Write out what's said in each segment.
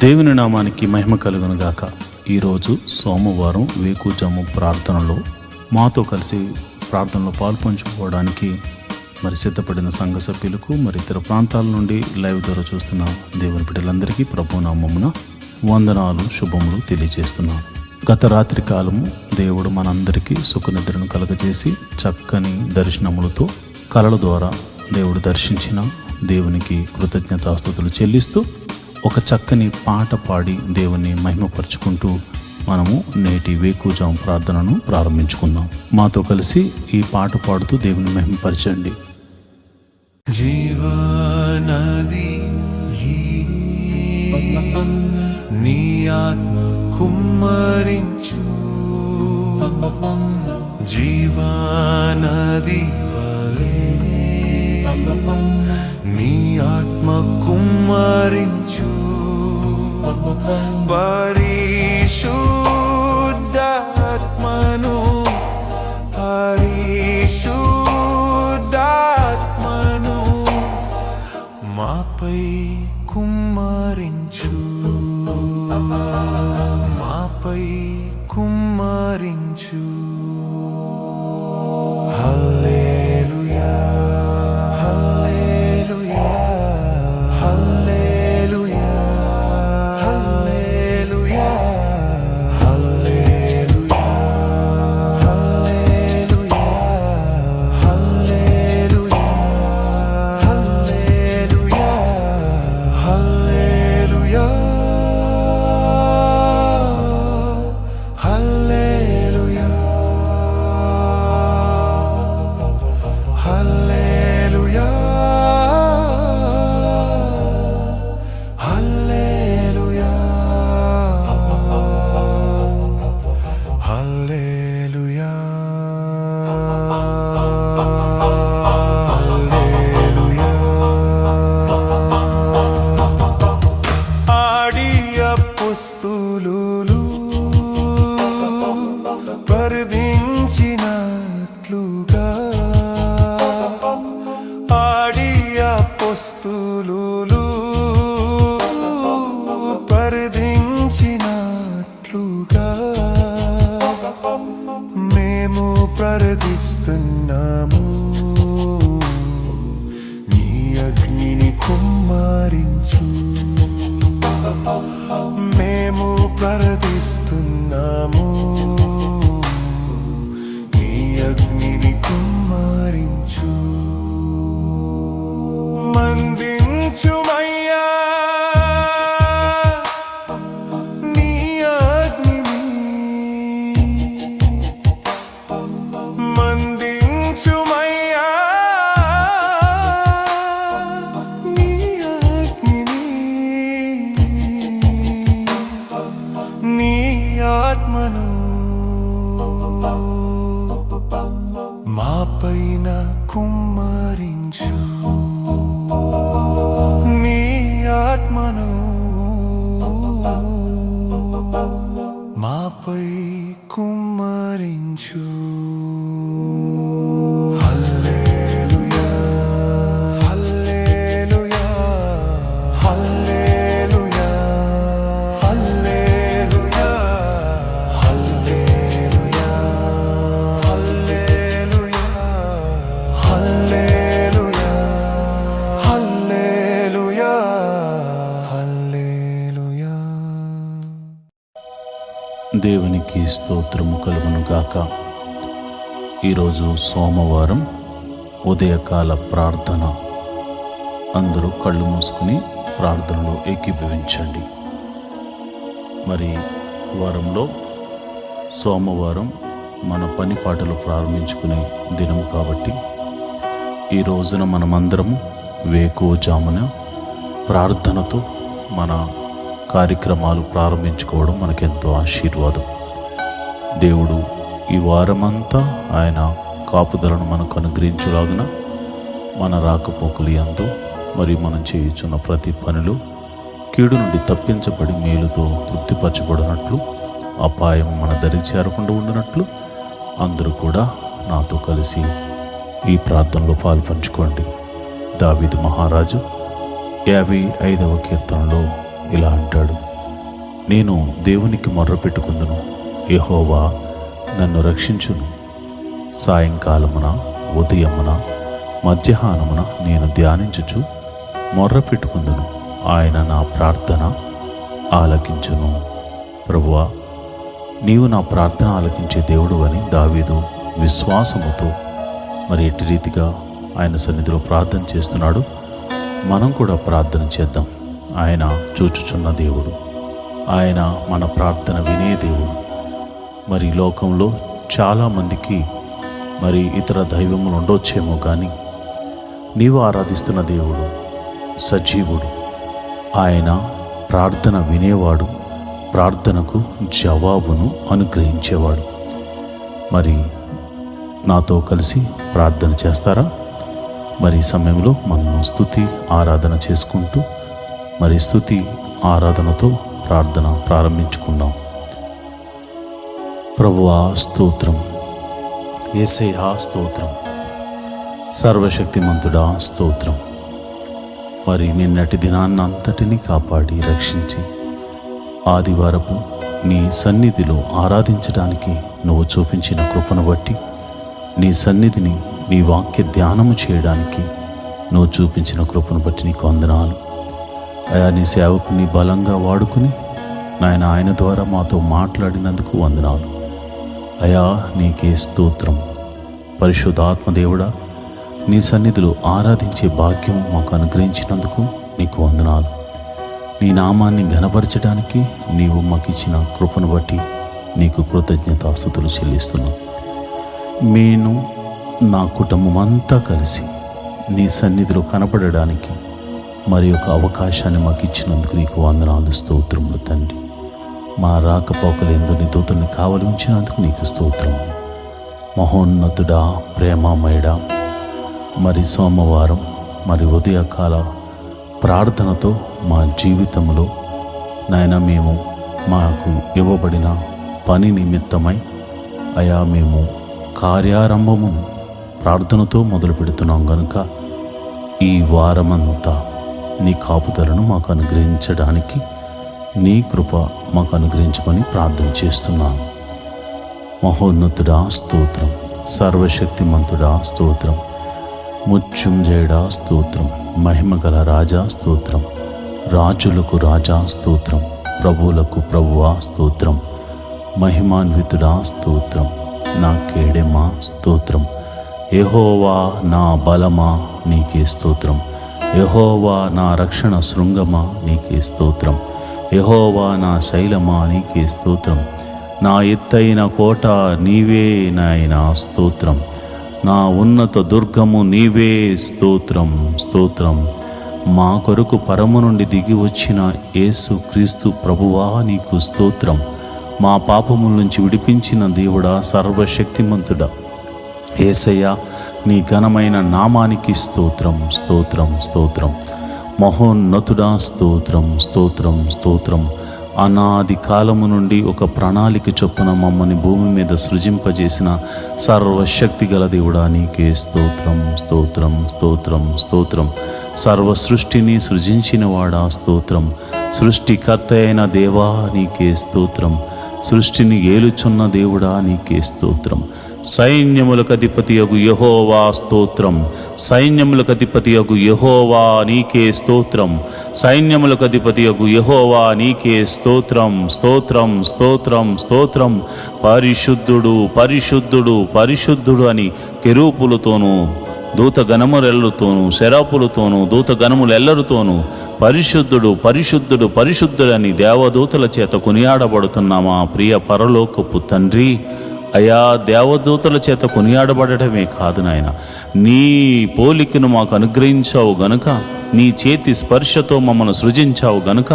దేవుని నామానికి మహిమ కలుగును గాక. ఈరోజు సోమవారం వేకుజాము ప్రార్థనలో మాతో కలిసి ప్రార్థనలో పాల్పంచుకోవడానికి సిద్ధపడిన సంఘ సభ్యులకు ఇతర ప్రాంతాల నుండి లైవ్ ద్వారా చూస్తున్న దేవుని బిడ్డలందరికీ ప్రభు నామమున వందనాలు శుభములు తెలియజేస్తున్నాను. గత రాత్రి కాలము దేవుడు మనందరికీ సుఖనిద్రను కలగజేసి చక్కని దర్శనములతో కలల ద్వారా దేవుడు దర్శించిన దేవునికి కృతజ్ఞతాస్తుతులు చెల్లిస్తూ ఒక చక్కని పాట పాడి దేవుని మహిమపరుచుకుంటూ మనము నేటి వేకుజాము ప్రార్థనను ప్రారంభించుకుందాం. మాతో కలిసి ఈ పాట పాడుతూ దేవుని మహిమపరచండి. జీవనది నీ ఆత్మ కుమ్మరించు, జీవనది వలె నీ ఆత్మ కుమ్మరించు, పరిశుద్ధాత్మను పరిశుద్ధాత్మను మాపై కుమ్మరించు, మాపై కుమ్మరించు. హల్లెలూయా హల్లెలూయా హల్లెలూయా హల్లెలూయా హల్లెలూయా హల్లెలూయా హల్లెలూయా హల్లెలూయా హల్లెలూయా హల్లెలూయా హల్లెలూయా హల్లెలూయా హల్లెలూయా హల్లెలూయా. ఆడి అపోస్తలులు ప్రార్థించినట్లుగా, ఆడి అపోస్తలులు ప్రార్థించినట్లుగా మేము ప్రార్థిస్తున్నాము. నీ అగ్నిని కుమ్మరించు, మేము ప్రార్థిస్తున్నాము. నీ అగ్నిని కుమ్మరించు, మందించుమయ్యా నీ అగ్నిని, మందించుమయ్యా నీ అగ్నిని, నీ ఆత్మను మాపైన కుమ్మరించు, నీ ఆత్మను మాపై కుమ్మరించు. హల్లెలూయా హల్లెలూయా హల్లెలూయా హల్లెలూయా హల్లెలూయా హల్లెలూయా హల్లెలూయా హల్లెలూయా హల్లెలూయా. దేవునికి స్తోత్రము కలుగును గాక. ఈరోజు సోమవారం ఉదయకాల ప్రార్థన. అందరూ కళ్ళు మూసుకుని ప్రార్థనలో ఏకీభవించండి. వారంలో సోమవారం మన పని పాటలు ప్రారంభించుకునే దినము కాబట్టి ఈ రోజున మనమందరము వేకువజామున ప్రార్థనతో మన కార్యక్రమాలు ప్రారంభించుకోవడం మనకెంతో ఆశీర్వాదం. దేవుడు ఈ వారమంతా ఆయన కాపుదలను మనకు అనుగ్రహించులాగున మన రాకపోకలు యందు మనం చేయుచున్న ప్రతి పనులు కీడు నుండి తప్పించబడి మేలుతో తృప్తిపరచబడినట్లు, అపాయం మన దరికి చేరకుండా ఉండినట్లు అందరూ కూడా నాతో కలిసి ఈ ప్రార్థనలో పాల్పంచుకోండి. దావీదు మహారాజు 55వ కీర్తనలో ఇలా అంటాడు: నేను దేవునికి మొర్రపెట్టుకుందును, యెహోవా నన్ను రక్షించును. సాయంకాలమున, ఉదయమున, మధ్యాహ్నమున నేను ధ్యానించుచు మొర్రపెట్టుకుందును, ఆయన నా ప్రార్థన ఆలకించును. ప్రభువా, నీవు నా ప్రార్థన ఆలకించే దేవుడు అని దావీదు విశ్వాసముతో మరి ఎట్టి రీతిగా ఆయన సన్నిధిలో ప్రార్థన చేస్తున్నాడు. మనం కూడా ప్రార్థన చేద్దాం. ఆయన చూచుచున్న దేవుడు, ఆయన మన ప్రార్థన వినే దేవుడు. మరి లోకంలో చాలామందికి మరి ఇతర దైవములు ఉండొచ్చేమో, కానీ నీవు ఆరాధిస్తున్న దేవుడు సజీవుడు. ఆయన ప్రార్థన వినేవాడు, ప్రార్థనకు జవాబును అనుగ్రహించేవాడు. మరి నాతో కలిసి ప్రార్థన చేస్తారా? మరి ఈ సమయంలో మనము స్తుతి ఆరాధన చేసుకుంటూ మరి స్తుతి ఆరాధనతో ప్రార్థన ప్రారంభించుకుందాం. ప్రభువా స్తోత్రం, యేసయ్యా స్తోత్రం, సర్వశక్తిమంతుడా స్తోత్రం. మరి నిన్నటి దినాన్నంతటిని కాపాడి రక్షించి ఆదివారపు నీ సన్నిధిలో ఆరాధించడానికి నువ్వు చూపించిన కృపను బట్టి, నీ సన్నిధిని నీ వాక్య ధ్యానము చేయడానికి నువ్వు చూపించిన కృపను బట్టి నీకు వందనాలు. అయా, నీ సేవకుని బలంగా వాడుకుని నాయన ఆయన ద్వారా మాతో మాట్లాడినందుకు వందనాలు. అయా, నీకే స్తోత్రం. పరిశుద్ధాత్మదేవుడా, నీ సన్నిధిలో ఆరాధించే భాగ్యం మాకు అనుగ్రహించినందుకు నీకు వందనాలు. నీ నామాన్ని ఘనపరచడానికి నీవు మాకు ఇచ్చిన కృపను బట్టి నీకు కృతజ్ఞతాస్తుతులు చెల్లిస్తున్నాం. నేను నా కుటుంబం అంతా కలిసి నీ సన్నిధిలో కనపడడానికి మరి ఒక అవకాశాన్ని మాకు ఇచ్చినందుకు నీకు వందనాలు, స్తోత్రములు తండ్రి. మా రాకపోకలు ఎందు నీ దూతల్ని కావలి ఉంచినందుకు నీకు స్తోత్రములు. మహోన్నతుడా, ప్రేమామయుడా, మరి సోమవారం మరి ఉదయకాల ప్రార్థనతో మా జీవితంలో నాయన మేము మాకు ఇవ్వబడిన పని నిమిత్తమై అయా మేము కార్యారంభమును ప్రార్థనతో మొదలు పెడుతున్నాం గనుక ఈ వారమంతా నీ కాపుదలను మాకు అనుగ్రహించడానికి నీ కృప మాకు అనుగ్రహించమని ప్రార్థన చేస్తున్నాను. మహోన్నతుడా స్తోత్రం, సర్వశక్తిమంతుడా స్తోత్రం, ముత్యుంజయుడా స్తోత్రం, మహిమగల రాజా స్తోత్రం, రాజులకు రాజా స్తోత్రం, ప్రభువులకు ప్రభువా స్తోత్రం, మహిమాన్వితుడా స్తోత్రం, నా కేడెమా స్తోత్రం. యెహోవా నా బలమా నీకే స్తోత్రం, యెహోవా నా రక్షణ శృంగమా నీకే స్తోత్రం, యెహోవా నా శైలమా నీకే స్తోత్రం, నా ఎత్తైన కోట నీవే నాయనా స్తోత్రం, నా ఉన్నత దుర్గము నీవే స్తోత్రం స్తోత్రం. మా కొరకు పరము నుండి దిగి వచ్చిన యేసు క్రీస్తు ప్రభువా నీకు స్తోత్రం. మా పాపముల నుంచి విడిపించిన దేవుడా, సర్వశక్తిమంతుడా యేసయ్యా, నీ ఘనమైన నామానికి స్తోత్రం స్తోత్రం స్తోత్రం. మహోన్నతుడా స్తోత్రం స్తోత్రం స్తోత్రం. అనాది కాలము నుండి ఒక ప్రణాళిక చొప్పున మమ్మల్ని భూమి మీద సృజింపజేసిన సర్వశక్తి గల దేవుడా నీకే స్తోత్రం స్తోత్రం స్తోత్రం స్తోత్రం. సర్వ సృష్టిని సృజించిన వాడా స్తోత్రం. సృష్టికర్త అయిన దేవా నీకే స్తోత్రం. సృష్టిని ఏలుచున్న దేవుడా నీకే స్తోత్రం. సైన్యములకు అధిపతియగు యెహోవా స్తోత్రం, సైన్యములకు అధిపతియగు యెహోవా నీకే స్తోత్రం, సైన్యములకు అధిపతియగు యెహోవా నీకే స్తోత్రం స్తోత్రం స్తోత్రం స్తోత్రం. పరిశుద్ధుడు పరిశుద్ధుడు పరిశుద్ధుడు అని కెరూపులతోనూ దూతగణములెల్లరితోనూ శరాపులతోనూ దూతగణములెల్లరితోనూ పరిశుద్ధుడు పరిశుద్ధుడు పరిశుద్ధుడని దేవదూతల చేత కొనియాడబడుతున్న మా ప్రియ పరలోకపు తండ్రి, అయా దేవదూతల చేత కొనియాడబడటమే కాదు నాయన, నీ పోలికను మాకు అనుగ్రహించావు గనుక, నీ చేతి స్పర్శతో మమ్మల్ని సృజించావు గనుక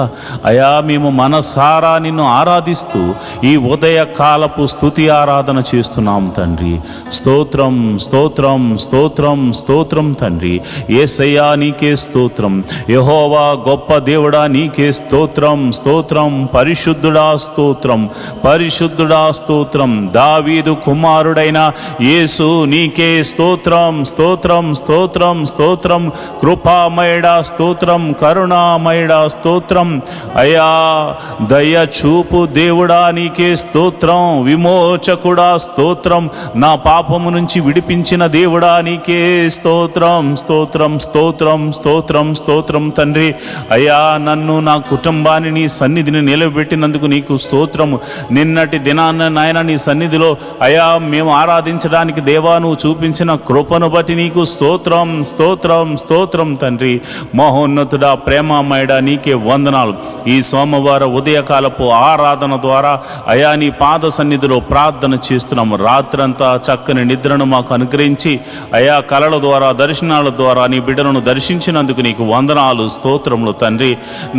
అయా మేము మనసారా నిన్ను ఆరాధిస్తూ ఈ ఉదయకాలపు స్తుతి ఆరాధన చేస్తున్నాం తండ్రి. స్తోత్రం స్తోత్రం స్తోత్రం స్తోత్రం తండ్రి. యేసయ్యా నీకే స్తోత్రం. యెహోవా గొప్ప దేవుడా నీకే స్తోత్రం స్తోత్రం. పరిశుద్ధుడా స్తోత్రం పరిశుద్ధుడా స్తోత్రం. దావీదు కుమారుడైన యేసు నీకే స్తోత్రం స్తోత్రం స్తోత్రం స్తోత్రం. కృపామయుడా కరుణామయుడా స్తోత్రం, కరుణామయుడా స్తోత్రం. అయా దయ చూపు దేవుడా నీకే స్తోత్రం, విమోచకుడా స్తోత్రం, నా పాపము నుంచి విడిపించిన దేవుడా నీకే స్తోత్రం, స్తోత్రం, స్తోత్రం, స్తోత్రం, స్తోత్రం తండ్రి. అయ్యా నన్ను నా కుటుంబాన్ని నీ సన్నిధిని నిలబెట్టినందుకు నీకు స్తోత్రము. నిన్నటి దినాన్న నాయన నీ సన్నిధిలో అయా మేము ఆరాధించడానికి దేవా నువ్వు చూపించిన కృపను బట్టి నీకు స్తోత్రం, స్తోత్రం, స్తోత్రం తండ్రి. మహోన్నతుడా ప్రేమమయుడా నీకే వందనాలు. ఈ సోమవారం ఉదయకాలపు ఆరాధన ద్వారా అయా నీ పాద సన్నిధిలో ప్రార్థన చేస్తున్నాము. రాత్రంతా చక్కని నిద్రను మాకు అనుగ్రహించి అయా కలల ద్వారా దర్శనాల ద్వారా నీ బిడ్డలను దర్శించినందుకు నీకు వందనాలు, స్తోత్రములు తండ్రి.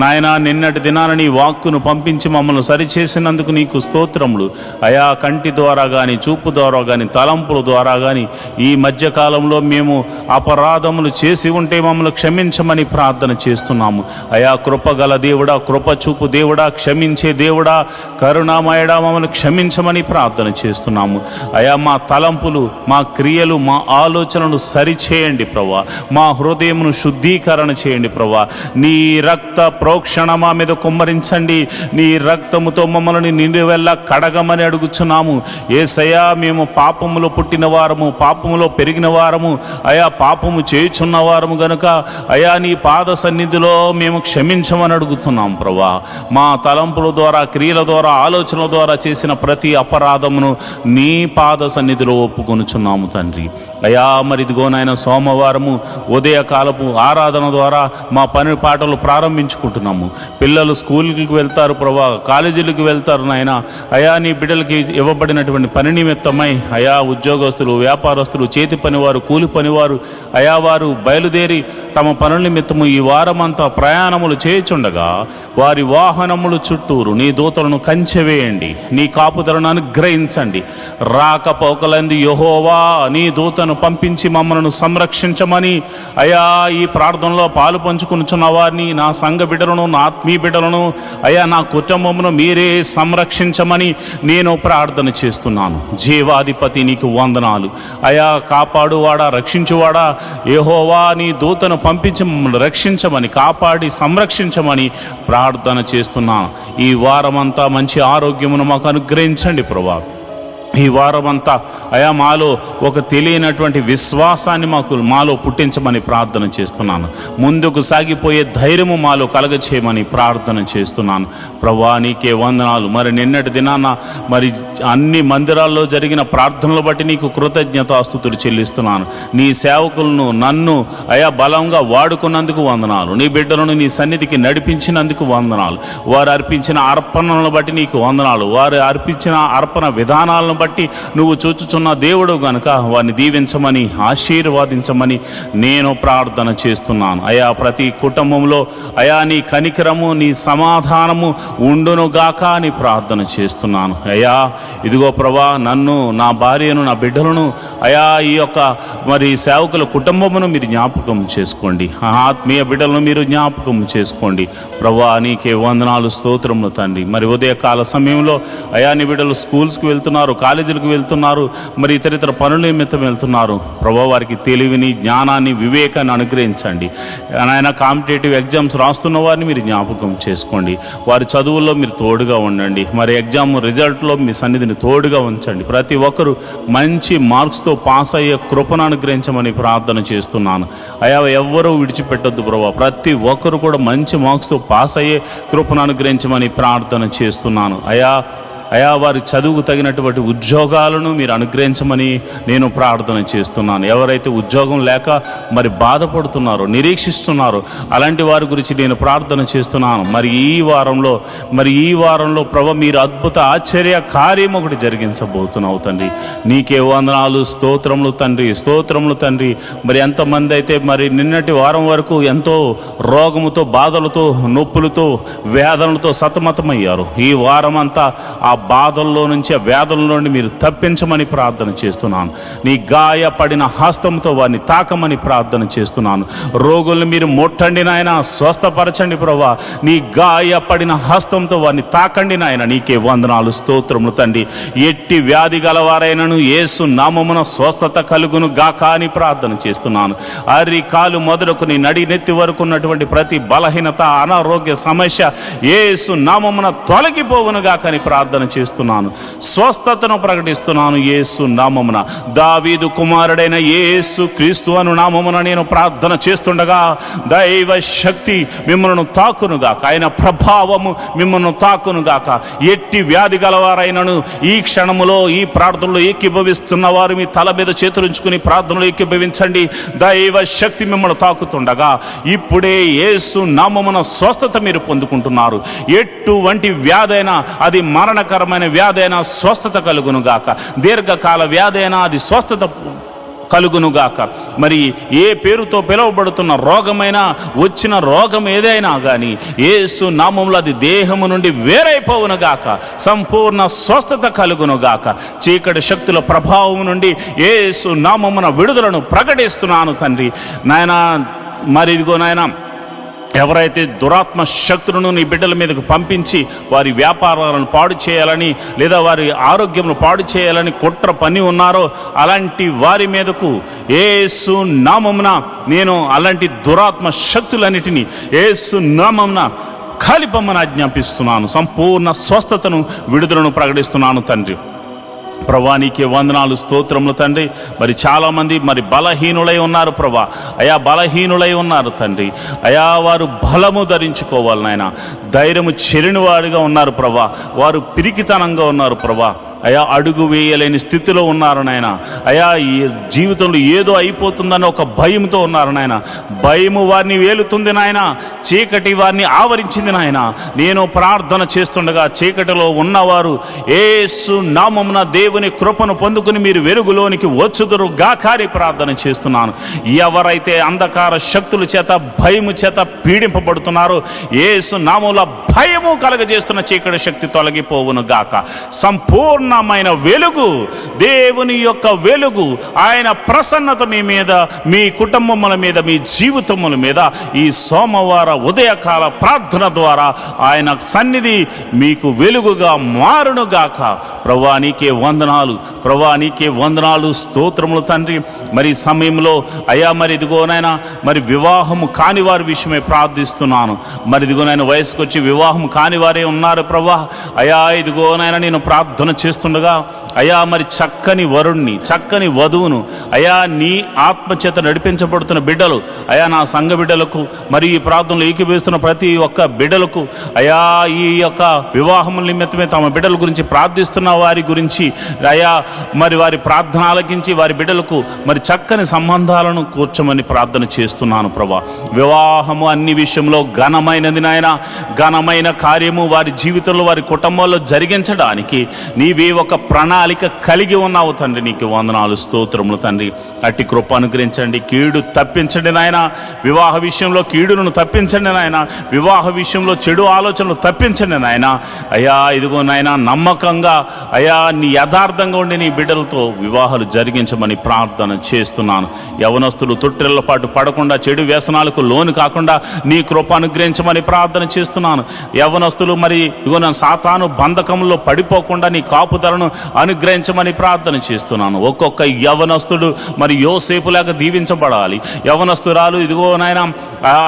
నాయన నిన్నటి దినాన నీ వాక్కును పంపించి మమ్మల్ని సరిచేసినందుకు నీకు స్తోత్రములు. అయా కంటి ద్వారా కానీ చూపు ద్వారా కానీ తలంపుల ద్వారా కానీ ఈ మధ్యకాలంలో మేము అపరాధములు చేసి ఉంటే మమ్మల్ని క్షమించమని ప్రార్థన చేస్తున్నాము. అయా కృపగల దేవుడా, కృప చూపు దేవుడా, క్షమించే దేవుడా, కరుణామయుడా మమ్మల్ని క్షమించమని ప్రార్థన చేస్తున్నాము. అయా మా తలంపులు, మా క్రియలు, మా ఆలోచనలు సరిచేయండి ప్రభా. మా హృదయమును శుద్ధీకరణ చేయండి ప్రభా. నీ రక్త ప్రోక్షణ మా మీద కుమ్మరించండి. నీ రక్తముతో మమ్మల్ని నిండువెల్లా కడగమని అడుగుచున్నాము. యేసయ్యా మేము పాపములో పుట్టిన వారము, పాపములో పెరిగిన వారము, అయా పాపము చేయుచున్న వారము గనుక అయా నీ పాద సన్నిధిలో మేము క్షమించమని అడుగుతున్నాం ప్రభా. మా తలంపుల ద్వారా, క్రియల ద్వారా, ఆలోచనల ద్వారా చేసిన ప్రతి అపరాధమును నీ పాద సన్నిధిలో ఒప్పుకొనుచున్నాము తండ్రి. అయా మరి ఇదిగో నాయన సోమవారము ఉదయకాలపు ఆరాధన ద్వారా మా పని పాటలు ప్రారంభించుకుంటున్నాము. పిల్లలు స్కూల్కి వెళ్తారు ప్రభా, కాలేజీలకు వెళ్తారు నాయన. అయా నీ బిడ్డలకి ఇవ్వబడినటువంటి పని నిమిత్తమై అయా ఉద్యోగస్తులు, వ్యాపారస్తులు, చేతి పనివారు, కూలి పనివారు అయా వారు బయలుదేరి తమ పనుల నిమిత్తము ఈ వారమంతా ప్రయాణములు చేయుచుండగా వారి వాహనములు చుట్టూరు నీ దూతలను కంచెవేయండి, నీ కాపుదలను అనుగ్రహించండి. రాకపోకలందు యెహోవా నీ దూతను పంపించి మమ్మల్ని సంరక్షించమని అయా ఈ ప్రార్థనలో పాలు పంచుకునిచున్న వారిని, నా సంఘ బిడ్డలను, నా ఆత్మీయ బిడ్డలను, అయా నా కుటుంబమును మీరే సంరక్షించమని నేను ప్రార్థన చేస్తున్నాను. జీవాధిపతి నీకు వందనాలు. అయా కాపాడువాడా, రక్షించువాడా, యెహోవా నీ దూతను పంపించి మమ్మల్ని రక్షించమని, కాపాడి సంరక్షించమని ప్రార్థన చేస్తున్నాను. ఈ వారమంతా మంచి ఆరోగ్యమును మాకు అనుగ్రహించండి ప్రభా. ఈ వారమంతా అయా మాలో ఒక తెలియనటువంటి విశ్వాసాన్ని మాలో పుట్టించమని ప్రార్థన చేస్తున్నాను. ముందుకు సాగిపోయే ధైర్యము మాలో కలగచేయమని ప్రార్థన చేస్తున్నాను ప్రభువా. నీకే వందనాలు. మరి నిన్నటి దినాన మరి అన్ని మందిరాల్లో జరిగిన ప్రార్థనలు బట్టి నీకు కృతజ్ఞతాస్తుతులు చెల్లిస్తున్నాను. నీ సేవకులను నన్ను అయా బలంగా వాడుకున్నందుకు వందనాలు. నీ బిడ్డలను నీ సన్నిధికి నడిపించినందుకు వందనాలు. వారు అర్పించిన అర్పణలను బట్టి నీకు వందనాలు. వారు అర్పించిన అర్పణ విధానాలను బట్టి నువ్వు చూచుచున్న దేవుడు గనుక వారిని దీవించమని, ఆశీర్వాదించమని నేను ప్రార్థన చేస్తున్నాను. అయా ప్రతి కుటుంబంలో అయా నీ కనికరము, నీ సమాధానము ఉండునుగాక అని ప్రార్థన చేస్తున్నాను. అయా ఇదిగో ప్రభా, నన్ను, నా భార్యను, నా బిడ్డలను అయా ఈ యొక్క మరి సేవకుల కుటుంబమును మీరు జ్ఞాపకం చేసుకోండి. ఆత్మీయ బిడ్డలను మీరు జ్ఞాపకం చేసుకోండి ప్రభా. నీకే వందనాలు, స్తోత్రములు తండ్రి. మరి ఉదయకాల సమయంలో అయా నీ బిడ్డలు స్కూల్స్కి వెళ్తున్నారు, కాలేజీలకు వెళ్తున్నారు, మరి ఇతర పనుల నిమిత్తం వెళ్తున్నారు ప్రభా. వారికి తెలివిని, జ్ఞానాన్ని, వివేకాన్ని అనుగ్రహించండి ఆయన. కాంపిటేటివ్ ఎగ్జామ్స్ రాస్తున్న వారిని మీరు జ్ఞాపకం చేసుకోండి. వారి చదువుల్లో మీరు తోడుగా ఉండండి. మరి ఎగ్జామ్ రిజల్ట్లో మీ సన్నిధిని తోడుగా ఉంచండి. ప్రతి ఒక్కరూ మంచి మార్క్స్తో పాస్ అయ్యే కృపను అనుగ్రహించమని ప్రార్థన చేస్తున్నాను. అయా ఎవ్వరూ విడిచిపెట్టొద్దు ప్రభా. ప్రతి ఒక్కరు కూడా మంచి మార్క్స్తో పాస్ అయ్యే కృపను అనుగ్రహించమని ప్రార్థన చేస్తున్నాను. అయా వారి చదువుకు తగినటువంటి ఉద్యోగాలను మీరు అనుగ్రహించమని నేను ప్రార్థన చేస్తున్నాను. ఎవరైతే ఉద్యోగం లేక మరి బాధపడుతున్నారో, నిరీక్షిస్తున్నారో అలాంటి వారి గురించి నేను ప్రార్థన చేస్తున్నాను. మరి ఈ వారంలో ప్రభు మీరు అద్భుత ఆశ్చర్య కార్యం ఒకటి జరిగించబోతున్నావు తండ్రి. నీకే వందనాలు, స్తోత్రములు తండ్రి, స్తోత్రములు తండ్రి. మరి ఎంతమంది అయితే మరి నిన్నటి వారం వరకు ఎంతో రోగముతో, బాధలతో, నొప్పులతో, వేదనలతో సతమతమయ్యారు, ఈ వారం అంతా ఆ బాధల్లో నుంచి, ఆ వేదనలో నుండి మీరు తప్పించమని ప్రార్థన చేస్తున్నాను. నీ గాయపడిన హస్తంతో వారిని తాకమని ప్రార్థన చేస్తున్నాను. రోగుల్ని మీరు ముట్టండి నాయన, స్వస్థపరచండి ప్రభా. నీ గాయపడిన హస్తంతో వారిని తాకండి నాయన. నీకే వందనాలు, స్తోత్రములు తండ్రి. ఎట్టి వ్యాధి గలవారైనను యేసు నామమున స్వస్థత కలుగును గాక అని ప్రార్థన చేస్తున్నాను. అరి కాలు మొదలుకు నీ నడి నెత్తి వరకు ఉన్నటువంటి ప్రతి బలహీనత, అనారోగ్య సమస్య యేసు నామమున తొలగిపోవును గాక అని ప్రార్థన చేస్తున్నాను. స్వస్థతను ప్రకటిస్తున్నాను యేసు నామమున. దావీదు కుమారుడైన యేసు క్రీస్తు అను నామమున నేను ప్రార్థన చేస్తుండగా దైవ శక్తి మిమ్మల్ని తాకునుగాక, ఆయన ప్రభావము మిమ్మల్ని తాకునుగాక. ఎట్టి వ్యాధి గలవారైనను ఈ క్షణములో ఈ ప్రార్థనలో ఏకీభవిస్తున్న వారు మీ తల మీద చేతులుంచుకుని ప్రార్థనలో ఏకీభవించండి. దైవ శక్తి మిమ్మల్ని తాకుతుండగా ఇప్పుడే యేసు నామమున స్వస్థత మీరు పొందుకుంటున్నారు. ఎటువంటి వ్యాధైనా, అది మరణకరమైన వ్యాధైనా స్వస్థత కలుగునుగాక. దీర్ఘకాల వ్యాధైనా అది స్వస్థత కలుగునుగాక. మరి ఏ పేరుతో పిలువబడుతున్న రోగమైనా, వచ్చిన రోగం ఏదైనా కానీ యేసు నామములో అది దేహము నుండి వేరైపోవునుగాక. సంపూర్ణ స్వస్థత కలుగునుగాక. చీకటి శక్తుల ప్రభావం నుండి యేసు నామమున విడుదలను ప్రకటిస్తున్నాను తండ్రి. నాయన మరి ఇదిగో నాయన, ఎవరైతే దురాత్మ శక్తులను నీ బిడ్డల మీదకు పంపించి వారి వ్యాపారాలను పాడు చేయాలని, లేదా వారి ఆరోగ్యమును పాడు చేయాలని కుట్ర పని ఉన్నారో అలాంటి వారి మీదకు యేసు నామమున నేను అలాంటి దురాత్మ శక్తులన్నిటినీ యేసు నామమున కాలిపమ్మని ఆజ్ఞాపిస్తున్నాను. సంపూర్ణ స్వస్థతను, విడుదలను ప్రకటిస్తున్నాను తండ్రి. ప్రభా నీకే వందనాలు, స్తోత్రములు తండ్రి. మరి చాలామంది మరి బలహీనులై ఉన్నారు ప్రభా. అయా బలహీనులై ఉన్నారు తండ్రి. అయా వారు బలము ధరించుకోవాలి నాయన. ధైర్యము చెలిని వాడిగా ఉన్నారు ప్రభా. వారు పిరికితనంగా ఉన్నారు ప్రభా. అయా అడుగు వేయలేని స్థితిలో ఉన్నారు నాయన. అయా ఈ జీవితంలో ఏదో అయిపోతుందని ఒక భయంతో ఉన్నారు నాయన. భయము వారిని వేలుతుంది నాయన. చీకటి వారిని ఆవరించింది నాయన. నేను ప్రార్థన చేస్తుండగా చీకటిలో ఉన్నవారు యేసు నామమున దేవుని కృపను పొందుకుని మీరు వెలుగులోనికి వచ్చుదురు గాకారి ప్రార్థన చేస్తున్నాను. ఎవరైతే అంధకార శక్తుల చేత, భయము చేత పీడింపబడుతున్నారో యేసు నామములో భయము కలగజేస్తున్న చీకటి శక్తి తొలగిపోవును గాక. సంపూర్ణమైన వెలుగు, దేవుని యొక్క వెలుగు, ఆయన ప్రసన్నత మీ మీద, మీ కుటుంబముల మీద, మీ జీవితముల మీద ఈ సోమవార ఉదయకాల ప్రార్థన ద్వారా ఆయన సన్నిధి మీకు వెలుగుగా మారునుగాక. ప్రభువా నీకే వందనాలు, ప్రభువా నీకే వందనాలు, స్తోత్రములు తండ్రి. మరి సమయంలో అయా మరి ఇదిగోనైనా మరి వివాహము కాని వారి విషయమే ప్రార్థిస్తున్నాను. మరి ఇదిగోనైనా వయసుకు వచ్చి వివాహం కాని వారే ఉన్నారు ప్రభా. అయా ఇదిగోనైనా నేను ప్రార్థన చేస్తుండగా అయా మరి చక్కని వరుణ్ణి, చక్కని వధువును అయా నీ ఆత్మచేత నడిపించబడుతున్న బిడ్డలు, అయా నా సంఘ బిడ్డలకు, మరి ఈ ప్రార్థనలో ఏకీభవిస్తున్న ప్రతి ఒక్క బిడ్డలకు, అయా ఈ యొక్క వివాహముల నిమిత్తమే తమ బిడ్డల గురించి ప్రార్థిస్తున్న వారి గురించి అయా మరి వారి ప్రార్థన ఆలకించి వారి బిడ్డలకు మరి చక్కని సంబంధాలను కూర్చోమని ప్రార్థన చేస్తున్నాను ప్రభా. వివాహము అన్ని విషయంలో ఘనమైనది నాయన. ఘనమైన కార్యము వారి జీవితంలో, వారి కుటుంబంలో జరిగించడానికి నీవే ఒక ప్రణాళిక కలిగి ఉన్నావు తండ్రి. నీకు వందనాలు, స్తోత్రములు తండ్రి. అట్టి కృప అనుగ్రహించండి. కీడు తప్పించండి నాయన. వివాహ విషయంలో కీడును తప్పించండి నాయన. వివాహ విషయంలో చెడు ఆలోచనలు తప్పించండి నాయన. అయ్యా ఇదిగో నాయన, నమ్మకంగా అయా నీ యథార్థంగా ఉండి నీ బిడ్డలతో వివాహాలు జరిగించమని ప్రార్థన చేస్తున్నాను. యవనస్తులు తొట్టిళ్ల పాటు పడకుండా, చెడు వ్యసనాలకు లోను కాకుండా నీ కృప అనుగ్రహించమని ప్రార్థన చేస్తున్నాను. యవనస్తులు మరి ఇదిగో నా సాతాను బంధకంలో పడిపోకుండా నీ కాపుదలను అనుగ్రహించమని ప్రార్థన చేస్తున్నాను. ఒక్కొక్క యవనస్తుడు మరి యోసేపులాగా దీవించబడాలి. యవనస్తురాలు ఇదిగో నాయన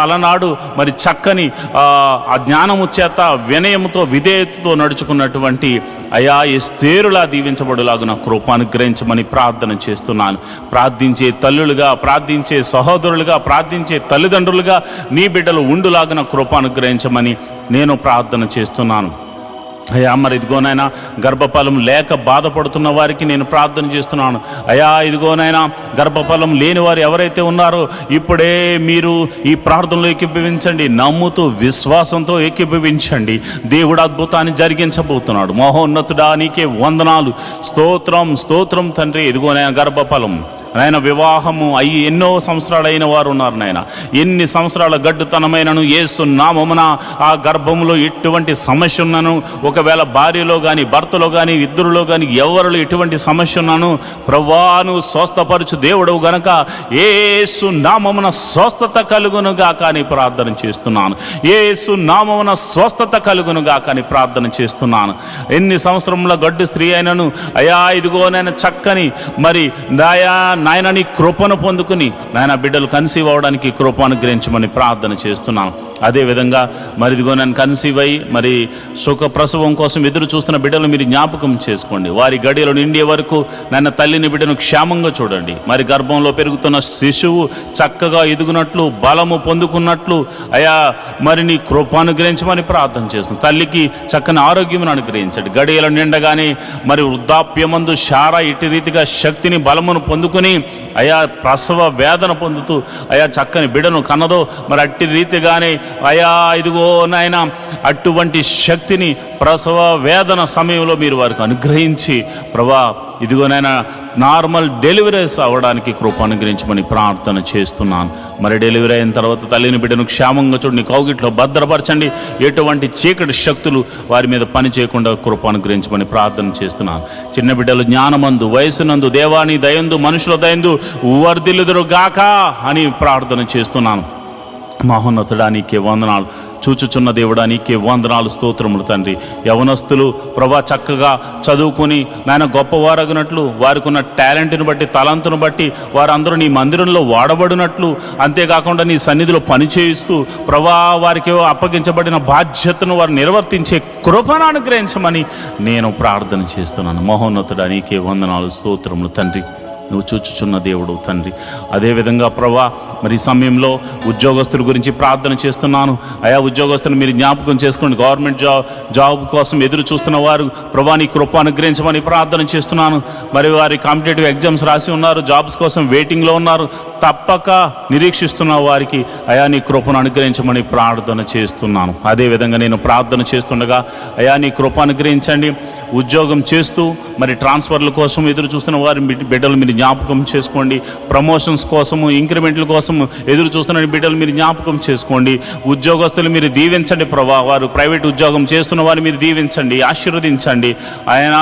అలనాడు మరి చక్కని ఆ జ్ఞానము చేత, వినయముతో, విధేయతతో నడుచుకున్నటువంటి అయా ఎస్తేరులా దీవించబడులాగా నా కృప అనుగ్రహించమని ప్రార్థన చేస్తున్నాను. ప్రార్థించే తల్లులుగా, ప్రార్థించే సహోదరులుగా, ప్రార్థించే తల్లిదండ్రులుగా నీ బిడ్డలు ఉండులాగా నా కృప అనుగ్రహించమని నేను ప్రార్థన చేస్తున్నాను. అయ్యా మరి ఇదిగోనైనా గర్భఫలం లేక బాధపడుతున్న వారికి నేను ప్రార్థన చేస్తున్నాను. అయ్యా ఇదిగోనైనా గర్భఫలం లేని వారు ఎవరైతే ఉన్నారో ఇప్పుడే మీరు ఈ ప్రార్థనలో ఏకీభవించండి. నమ్ముతూ విశ్వాసంతో ఏకీభవించండి. దేవుడు అద్భుతాన్ని జరిగించబోతున్నాడు. మహోన్నతుడా నీకే వందనాలు, స్తోత్రం, స్తోత్రం తండ్రి. ఇదిగోనైనా గర్భఫలం నాయన వివాహము అయ్యి ఎన్నో సంవత్సరాలు అయిన వారు ఉన్నారు నాయన. ఎన్ని సంవత్సరాల గడ్డుతనమైనను యేసు నామమున ఆ గర్భములో ఎటువంటి సమస్య ఉన్నాను, ఒకవేళ భార్యలో కానీ భర్తలో కానీ ఇద్దరులో కానీ ఎవరిలో ఎటువంటి సమస్య ఉన్నాను ప్రభువాను స్వస్థపరచు దేవుడు గనక యేసు నామమున స్వస్థత కలుగునుగా కానీ ప్రార్థన చేస్తున్నాను. యేసు నామమున స్వస్థత కలుగునుగా కానీ ప్రార్థన చేస్తున్నాను. ఎన్ని సంవత్సరంలో గడ్డు స్త్రీ అయినను అయా ఇదిగో నాయన చక్కని మరి నాయన నీ కృపను పొందుకుని నాయన బిడ్డలు కన్సీవ్ అవడానికి కృప అనుగ్రహించమని ప్రార్థన చేస్తున్నాను. అదేవిధంగా మరి ఇదిగో నన్ను కన్సీవ్ అయ్యి మరి సుఖ ప్రసవం కోసం ఎదురు చూస్తున్న బిడ్డలు మీరు జ్ఞాపకం చేసుకోండి. వారి గడియలు నిండే వరకు నన్ను తల్లిని బిడ్డను క్షేమంగా చూడండి. మరి గర్భంలో పెరుగుతున్న శిశువు చక్కగా ఎదుగునట్లు బలము పొందుకున్నట్లు అయా మరి నీ కృప అనుగ్రహించమని ప్రార్థన చేస్తున్నాను. తల్లికి చక్కని ఆరోగ్యం అనుగ్రహించండి. గడియలు నిండగానే మరి వృద్ధాప్యమందు శారా ఇటు రీతిగా శక్తిని బలమును పొందుకుని అయా ప్రసవ వేదన పొందుతూ అయా చక్కని బిడ్డను కన్నదో మరి అట్టి రీతిగానే అయా ఇదిగో నాయన అటువంటి శక్తిని ప్రసవ వేదన సమయంలో మీరు వారికి అనుగ్రహించి ప్రభా ఇదిగో నాయన నార్మల్ డెలివరీస్ అవ్వడానికి కృప అనుగ్రహించమని ప్రార్థన చేస్తున్నాను. మరి డెలివరీ అయిన తర్వాత తల్లిని బిడ్డను క్షేమంగా చూడండి, కౌగిట్లో భద్రపరచండి. ఎటువంటి చీకటి శక్తులు వారి మీద పని చేయకుండా కృప అనుగ్రహించమని ప్రార్థన చేస్తున్నాను. చిన్న బిడ్డలు జ్ఞానమందు వయసునందు దేవాని దయందు మనుషుల దయందు వర్ధిల్లుదురు గాక అని ప్రార్థన చేస్తున్నాను. మహోన్నతుడా నీకే వందనాలు, చూచుచున్న దేవుడా నీకే వందనాలు, స్తోత్రములు తండ్రి. యవనస్తులు ప్రభా చక్కగా చదువుకుని నాయన గొప్పవారగినట్లు వారికి ఉన్న టాలెంట్ని బట్టి తలంతును బట్టి వారందరూ నీ మందిరంలో వాడబడినట్లు, అంతేకాకుండా నీ సన్నిధిలో పనిచేయిస్తూ ప్రభా వారికి అప్పగించబడిన బాధ్యతను వారు నిర్వర్తించే కృపను అనుగ్రహించమని నేను ప్రార్థన చేస్తున్నాను. మహోన్నతుడా నీకే వందనాలు, స్తోత్రములు తండ్రి. నువ్వు చూచుచున్న దేవుడు తండ్రి. అదేవిధంగా ప్రభా మరి సమయంలో ఉద్యోగస్తుల గురించి ప్రార్థన చేస్తున్నాను. అయా ఉద్యోగస్తులు మీరు జ్ఞాపకం చేసుకోండి. గవర్నమెంట్ జాబ్ కోసం ఎదురు చూస్తున్న వారు ప్రభా నీ కృప అనుగ్రహించమని ప్రార్థన చేస్తున్నాను. మరి వారి కాంపిటేటివ్ ఎగ్జామ్స్ రాసి ఉన్నారు, జాబ్స్ కోసం వెయిటింగ్లో ఉన్నారు, తప్పక నిరీక్షిస్తున్న వారికి అయా నీ కృపను అనుగ్రహించమని ప్రార్థన చేస్తున్నాను. అదేవిధంగా నేను ప్రార్థన చేస్తుండగా అయా నీ కృప అనుగ్రహించండి. ఉద్యోగం చేస్తూ మరి ట్రాన్స్ఫర్ల కోసం ఎదురు చూస్తున్న వారి బిడ్డలు మీరు జ్ఞాపకం చేసుకోండి. ప్రమోషన్స్ కోసము ఇంక్రిమెంట్ల కోసం ఎదురు చూస్తున్న బిడ్డలు మీరు జ్ఞాపకం చేసుకోండి. ఉద్యోగస్తులు మీరు దీవించండి ప్రభా. వారు ప్రైవేట్ ఉద్యోగం చేస్తున్న వారిని మీరు దీవించండి, ఆశీర్వదించండి. ఆయన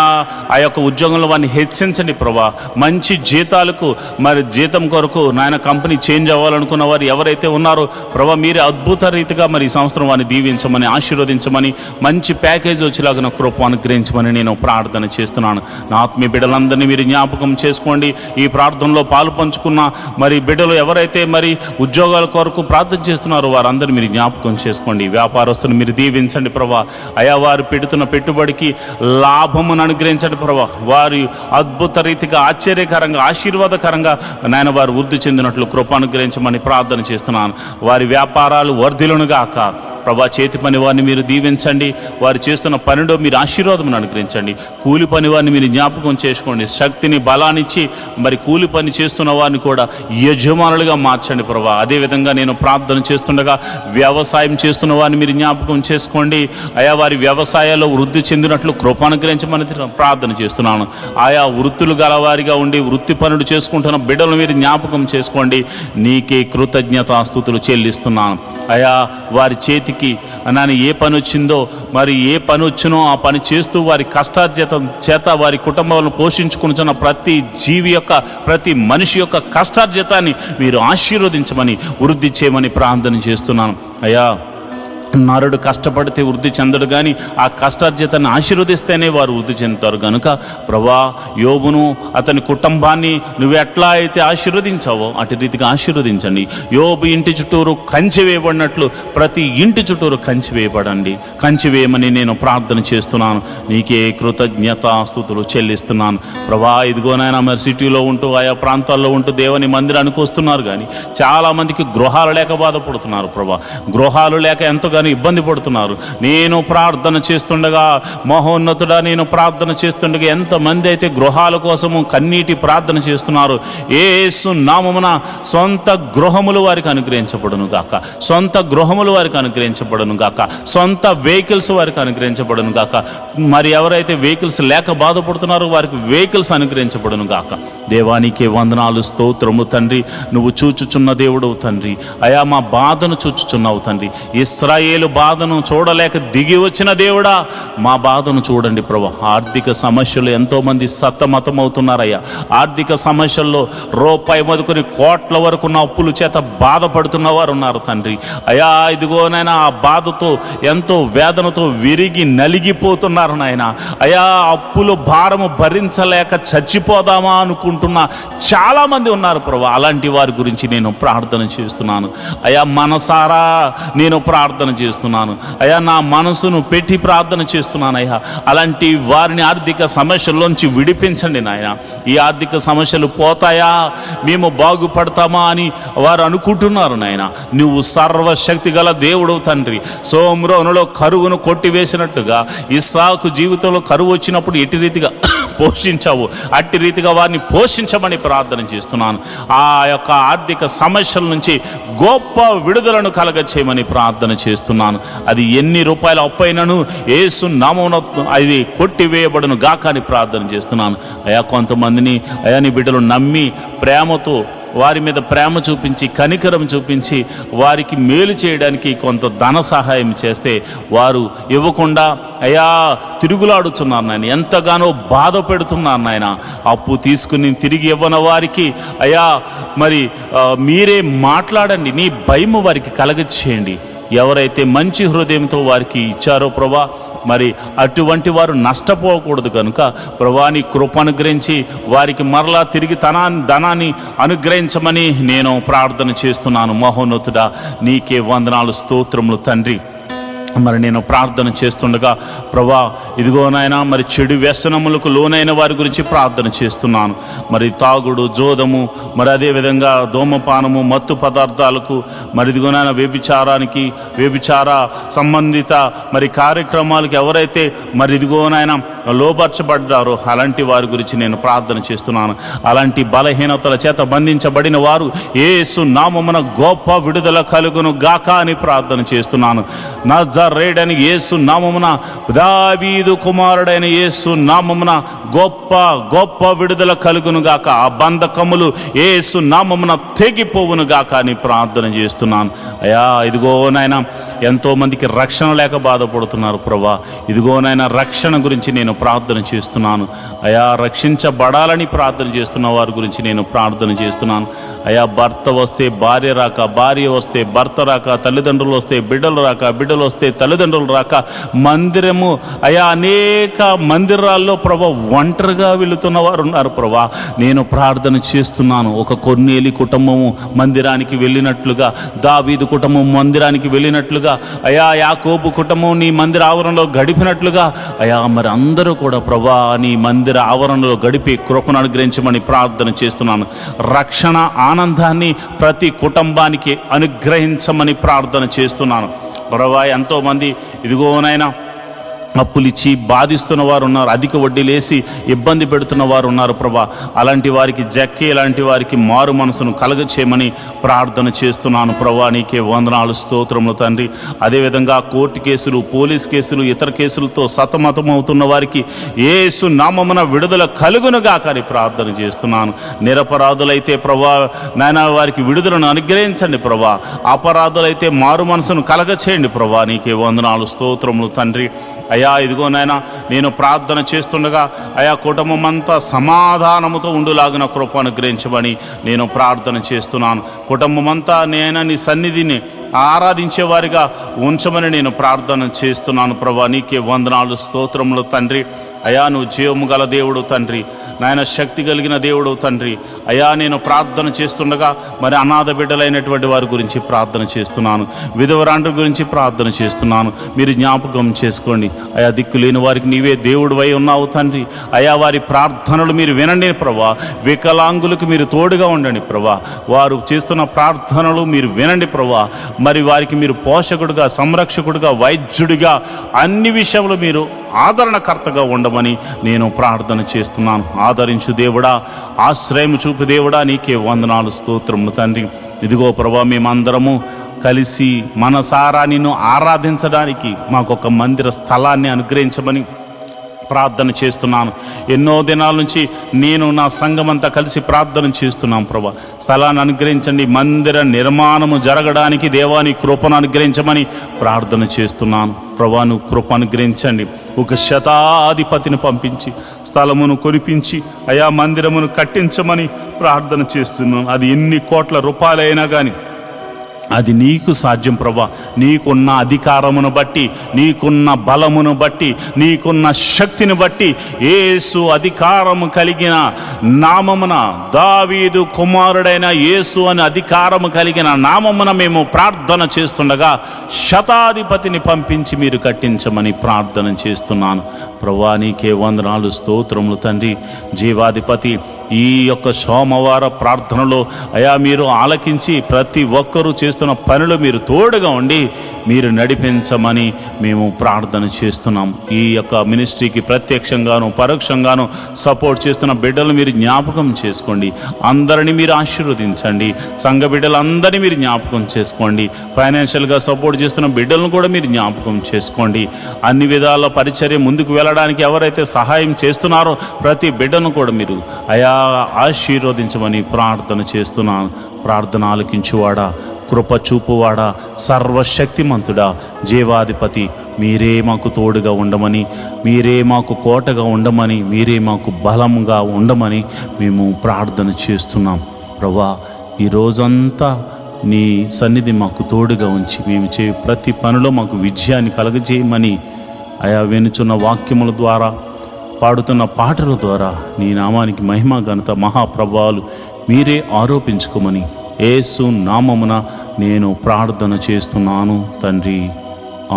ఆ యొక్క ఉద్యోగంలో వారిని హెచ్చించండి ప్రభా. మంచి జీతాలకు మరి జీతం కొరకు నాయన కంపెనీ చేంజ్ అవ్వాలనుకున్న వారు ఎవరైతే ఉన్నారో ప్రభా మీరు అద్భుత రీతిగా మరి ఈ సంవత్సరం వారిని దీవించమని ఆశీర్వదించమని మంచి ప్యాకేజ్ వచ్చేలాగా నా కృప అనుగ్రహించమని నేను ప్రార్థన చేస్తున్నాను. నా ఆత్మీయ బిడ్డలందరినీ మీరు జ్ఞాపకం చేసుకోండి. ఈ ప్రార్థనలో పాలు పంచుకున్న మరి బిడ్డలు ఎవరైతే మరి ఉద్యోగాల కొరకు ప్రార్థన చేస్తున్నారో వారందరూ మీరు జ్ఞాపకం చేసుకోండి. వ్యాపారస్తులు మీరు దీవించండి ప్రభా. అయా వారు పెడుతున్న పెట్టుబడికి లాభమును అనుగ్రహించండి ప్రభా. వారి అద్భుత రీతిగా ఆశ్చర్యకరంగా ఆశీర్వాదకరంగా నాయన వారు వృద్ధి చెందినట్లు కృప అనుగ్రహించమని ప్రార్థన చేస్తున్నాను. వారి వ్యాపారాలు వర్ధిల్లునుగాక ప్రభా. చేతి పని వారిని మీరు దీవించండి. వారు చేస్తున్న పనిలో మీరు ఆశీర్వాదమును అనుగ్రహించండి. కూలి పని వారిని మీరు జ్ఞాపకం చేసుకోండి. శక్తిని బలాన్నిచ్చి మరి కూలి పని చేస్తున్న వారిని కూడా యజమానులుగా మార్చండి ప్రభా. అదేవిధంగా నేను ప్రార్థన చేస్తుండగా వ్యవసాయం చేస్తున్న వారిని మీరు జ్ఞాపకం చేసుకోండి. ఆయా వారి వ్యవసాయాల్లో వృద్ధి చెందినట్లు కృప అనుగ్రహించమని ప్రార్థన చేస్తున్నాను. ఆయా వృత్తులు గలవారిగా ఉండి వృత్తి పనులు చేసుకుంటున్న బిడ్డలు మీరు జ్ఞాపకం చేసుకోండి. నీకే కృతజ్ఞతాస్తుతులు చెల్లిస్తున్నాను. అయా వారి చేతికి నాని ఏ పని వచ్చిందో మరి ఏ పని వచ్చినో ఆ పని చేస్తూ వారి కష్టార్జితం చేత వారి కుటుంబాలను పోషించుకుంటున్న ప్రతి జీవి యొక్క ప్రతి మనిషి యొక్క కష్టార్జితాన్ని మీరు ఆశీర్వదించమని వృద్ధి చేయమని ప్రార్థన చేస్తున్నాను. అయ్యా నరుడు కష్టపడితే వృద్ధి చెందడు, కానీ ఆ కష్టార్జితాన్ని ఆశీర్వదిస్తేనే వారు వృద్ధి చెందుతారు. కనుక ప్రభా యోబును అతని కుటుంబాన్ని నువ్వు ఎట్లా అయితే ఆశీర్వదించావో అటు రీతిగా ఆశీర్వదించండి. యోబు ఇంటి చుట్టూరు కంచె వేయబడినట్లు ప్రతి ఇంటి చుట్టూరు కంచె వేయబడండి. కంచె వేయమని నేను ప్రార్థన చేస్తున్నాను. నీకే కృతజ్ఞతాస్తుతులు చెల్లిస్తున్నాను ప్రభా. ఇదిగోనైనా మరి సిటీలో ఉంటూ ఆయా ప్రాంతాల్లో ఉంటూ దేవుని మందిరానికి వస్తున్నారు, కానీ చాలామందికి గృహాలు లేక బాధపడుతున్నారు ప్రభా. గృహాలు లేక ఎంతగా ఎంతగానో ఇబ్బంది పడుతున్నారు. నేను ప్రార్థన చేస్తుండగా మహోన్నతుడా, నేను ప్రార్థన చేస్తుండగా ఎంతమంది అయితే గృహాల కోసము కన్నీటి ప్రార్థన చేస్తున్నారు. యేసు నామమున సొంత గృహములు వారికి అనుగ్రహించబడును గాక, సొంత గృహములు వారికి అనుగ్రహించబడును గాక, సొంత వెహికల్స్ వారికి అనుగ్రహించబడును గాక. మరి ఎవరైతే వెహికల్స్ లేక బాధపడుతున్నారో వారికి వెహికల్స్ అనుగ్రహించబడును గాక. దేవానికి వందనాలు, స్తోత్రము తండ్రి. నువ్వు చూచుచున్న దేవుడవు తండ్రి. అయా మా బాధను చూచుచున్నావు తండ్రి. ఇశ్రాయేలు బాధను చూడలేక దిగి వచ్చిన దేవుడా, మా బాధను చూడండి ప్రభు. ఆర్థిక సమస్యలు ఎంతోమంది సతమతమవుతున్నారయ్యా. ఆర్థిక సమస్యల్లో రూపాయి మొదలుకొని కోట్ల వరకు ఉన్న అప్పుల చేత బాధపడుతున్న వారు ఉన్నారు తండ్రి. అయా ఇదిగోనైనా ఆ బాధతో ఎంతో వేదనతో విరిగి నలిగిపోతున్నారు నాయన. అయా అప్పులు భారము భరించలేక చచ్చిపోదామా అనుకుంటున్న చాలామంది ఉన్నారు ప్రభు. అలాంటి వారి గురించి నేను ప్రార్థన చేస్తున్నాను. అయా మనసారా నేను ప్రార్థన చేస్తున్నాను. అయా నా మనసును పెట్టి ప్రార్థన చేస్తున్నాను. అయ్యా అలాంటి వారిని ఆర్థిక సమస్యల్లోంచి విడిపించండి నాయన. ఈ ఆర్థిక సమస్యలు పోతాయా, మేము బాగుపడతామా అని వారు అనుకుంటున్నారు నాయన. నువ్వు సర్వశక్తి గల దేవుడు తండ్రి. సోమ్రోనులో కరువును కొట్టివేసినట్టుగా ఇస్సాకు జీవితంలో కరువు వచ్చినప్పుడు ఎట్టి రీతిగా పోషించావు, అట్టి రీతిగా వారిని పోషించమని ప్రార్థన చేస్తున్నాను. ఆ యొక్క ఆర్థిక సమస్యల నుంచి గొప్ప విడుదలను కలగచేయమని ప్రార్థన చేస్తున్నాను. అది ఎన్ని రూపాయల అప్పైనను యేసు నామమున అది కొట్టివేయబడును గాక అని ప్రార్థన చేస్తున్నాను. అయా కొంతమందిని అయా నీ బిడ్డలు నమ్మి ప్రేమతో వారి మీద ప్రేమ చూపించి కనికరం చూపించి వారికి మేలు చేయడానికి కొంత ధన సహాయం చేస్తే వారు ఇవ్వకుండా అయా తిరుగులాడుతున్నారు నాయన. ఎంతగానో బాధ పెడుతున్నారు నాయన. అప్పు తీసుకుని తిరిగి ఇవ్వని వారికి అయా మరి మీరే మాట్లాడండి. నీ భయం వారికి కలగచేయండి. ఎవరైతే మంచి హృదయంతో వారికి ఇచ్చారో ప్రభా, మరి అటువంటి వారు నష్టపోకూడదు కనుక ప్రభా నీ కృప అనుగ్రహించి వారికి మరలా తిరిగి ధనాన్ని అనుగ్రహించమని నేను ప్రార్థన చేస్తున్నాను. మహోన్నతుడా నీకే వందనాలు, స్తోత్రములు తండ్రి. మరి నేను ప్రార్థన చేస్తుండగా ప్రభా ఇదిగో నాయన మరి చెడు వ్యసనములకు లోనైన వారి గురించి ప్రార్థన చేస్తున్నాను. మరి తాగుడు, జోదము, మరి అదేవిధంగా ధూమపానము, మత్తు పదార్థాలకు, మరి ఇదిగో నాయన వ్యభిచార సంబంధిత మరి కార్యక్రమాలకు ఎవరైతే మరి ఇదిగో నాయన లోపరచబడ్డారో అలాంటి వారి గురించి నేను ప్రార్థన చేస్తున్నాను. అలాంటి బలహీనతల చేత బంధించబడిన వారు యేసు నామమున గొప్ప విడుదల కలుగును గాక అని ప్రార్థన చేస్తున్నాను. నజరేయుడైన యేసు నామమున, దావీదు కుమారుడైన యేసు నామమున గొప్ప విడుదల కలుగును గాక. ఆ బంధకములు యేసు నామమున తెగిపోవును గాక అని ప్రార్థన చేస్తున్నాను. అయా ఇదిగో నాయన ఎంతోమందికి రక్షణ లేక బాధపడుతున్నారు ప్రభా. ఇదిగో నాయన రక్షణ గురించి నేను ప్రార్థన చేస్తున్నాను. అయా రక్షించబడాలని ప్రార్థన చేస్తున్న వారి గురించి నేను ప్రార్థన చేస్తున్నాను. అయా భర్త వస్తే భార్య రాక, భార్య వస్తే భర్త రాక, తల్లిదండ్రులు వస్తే బిడ్డలు రాక, బిడ్డలు వస్తే తల్లిదండ్రులు రాక, మందిరము అయా అనేక మందిరాల్లో ప్రభా ఒంటరిగా వెళుతున్న వారు ఉన్నారు ప్రభా. నేను ప్రార్థన చేస్తున్నాను. ఒక కొర్నేలి కుటుంబము మందిరానికి వెళ్ళినట్లుగా, దావీదు కుటుంబం మందిరానికి వెళ్ళినట్లుగా, అయా యాకోబు కుటుంబం నీ మందిర ఆవరణలో గడిపినట్లుగా అయా మరి అందరూ కూడా ప్రభా నీ మందిర ఆవరణలో గడిపి కృపను అనుగ్రహించమని ప్రార్థన చేస్తున్నాను. రక్షణ ఆనందాన్ని ప్రతి కుటుంబానికి అనుగ్రహించమని ప్రార్థన చేస్తున్నాను ప్రభా. ఎంతోమంది ఇదిగోనైనా అప్పులిచ్చి బాధిస్తున్న వారు ఉన్నారు, అధిక వడ్డీలేసి ఇబ్బంది పెడుతున్న వారు ఉన్నారు ప్రభా. అలాంటి వారికి జక్కి, ఇలాంటి వారికి మారు మనసును కలగచేయమని ప్రార్థన చేస్తున్నాను ప్రభా. నీకే వందనాలు, స్తోత్రములు తండ్రి. అదేవిధంగా కోర్టు కేసులు, పోలీస్ కేసులు, ఇతర కేసులతో సతమతమవుతున్న వారికి యేసు నామమున విడుదల కలుగునుగా కానీ ప్రార్థన చేస్తున్నాను. నిరపరాధులైతే ప్రభా నాయన వారికి విడుదలను అనుగ్రహించండి ప్రభా. అపరాధులైతే మారు మనసును కలగచేయండి ప్రభా. నీకే వందనాలు, స్తోత్రములు తండ్రి. అయా ఇదిగో నాయన నేను ప్రార్థన చేస్తుండగా అయా కుటుంబం అంతా సమాధానముతో ఉండులాగిన కృప అనుగ్రహించమని నేను ప్రార్థన చేస్తున్నాను. కుటుంబం అంతా నేను నీ సన్నిధిని ఆరాధించేవారిగా ఉంచమని నేను ప్రార్థన చేస్తున్నాను ప్రభా. నీకే వందనాలు, స్తోత్రములు తండ్రి. అయా నువ్వు జీవము గల దేవుడు తండ్రి, నాయన శక్తి కలిగిన దేవుడు తండ్రి. అయా నేను ప్రార్థన చేస్తుండగా మరి అనాథ బిడ్డలైనటువంటి వారి గురించి ప్రార్థన చేస్తున్నాను, విధవరాండ్ర గురించి ప్రార్థన చేస్తున్నాను. మీరు జ్ఞాపకం చేసుకోండి అయా. దిక్కులేని వారికి నీవే దేవుడివై ఉన్నావు తండ్రి. అయా వారి ప్రార్థనలు మీరు వినండి ప్రభా. వికలాంగులకు మీరు తోడుగా ఉండండి ప్రభా. వారు చేస్తున్న ప్రార్థనలు మీరు వినండి ప్రభా. మరి వారికి మీరు పోషకుడుగా, సంరక్షకుడుగా, వైద్యుడిగా అన్ని విషయంలో మీరు ఆదరణకర్తగా ఉండమని నేను ప్రార్థన చేస్తున్నాను. ఆదరించు దేవుడా, ఆశ్రయం చూపు దేవుడా, నీకే వందనాలు, స్తోత్రములు తండ్రి. ఇదిగో ప్రభా, మేమందరము కలిసి మనసారా నిన్ను ఆరాధించడానికి మాకొక మందిర స్థలాన్ని అనుగ్రహించమని ప్రార్థన చేస్తున్నాను. ఎన్నో దినాల నుంచి నేను నా సంఘమంతా కలిసి ప్రార్థన చేస్తున్నాం ప్రభా. స్థలాన్ని అనుగ్రహించండి, మందిర నిర్మాణము జరగడానికి దేవాని కృపను అనుగ్రహించమని ప్రార్థన చేస్తున్నాను ప్రభా. నువ్వు కృప అనుగ్రహించండి. ఒక శతాధిపతిని పంపించి స్థలమును కొనిపించి అయా మందిరమును కట్టించమని ప్రార్థన చేస్తున్నాను. అది ఎన్ని కోట్ల రూపాయలైనా కానీ అది నీకు సాధ్యం ప్రభా. నీకున్న అధికారమును బట్టి, నీకున్న బలమును బట్టి, నీకున్న శక్తిని బట్టి, యేసు అధికారము కలిగిన నామమున, దావీదు కుమారుడైన యేసు అని అధికారము కలిగిన నామమున మేము ప్రార్థన చేస్తుండగా శతాధిపతిని పంపించి మీరు కట్టించమని ప్రార్థన చేస్తున్నాను ప్రభా. నీకే వందనాలు, స్తోత్రములు తండ్రి. జీవాధిపతి ఈ యొక్క సోమవార ప్రార్థనలో అయా మీరు ఆలకించి ప్రతి ఒక్కరూ చేస్తున్న పనులు మీరు తోడుగా ఉండి మీరు నడిపించమని మేము ప్రార్థన చేస్తున్నాం. ఈ యొక్క మినిస్ట్రీకి ప్రత్యక్షంగాను పరోక్షంగాను సపోర్ట్ చేస్తున్న బిడ్డలు మీరు జ్ఞాపకం చేసుకోండి. అందరినీ మీరు ఆశీర్వదించండి. సంఘ బిడ్డలందరినీ మీరు జ్ఞాపకం చేసుకోండి. ఫైనాన్షియల్గా సపోర్ట్ చేస్తున్న బిడ్డలను కూడా మీరు జ్ఞాపకం చేసుకోండి. అన్ని విధాల పరిచర్య ముందుకు వెళ్ళడానికి ఎవరైతే సహాయం చేస్తున్నారో ప్రతి బిడ్డను కూడా మీరు అయా ఆశీర్వదించమని ప్రార్థన చేస్తున్నాను. ప్రార్థన ఆలకించువాడా, కృప చూపువాడా, సర్వశక్తిమంతుడా, జీవాధిపతి మీరే మాకు తోడుగా ఉండమని, మీరే మాకు కోటగా ఉండమని, మీరే మాకు బలంగా ఉండమని మేము ప్రార్థన చేస్తున్నాం ప్రభా. ఈ రోజంతా నీ సన్నిధి మాకు తోడుగా ఉంచి మేము ప్రతి పనిలో మాకు విజయాన్ని కలగజేయమని అయా వినుచున్న వాక్యముల ద్వారా, పాడుతున్న పాటల ద్వారా నీ నామానికి మహిమ ఘనత మహాప్రభావాలు మీరే ఆరోపించుకోమని యేసు నామమున నేను ప్రార్థన చేస్తున్నాను తండ్రి.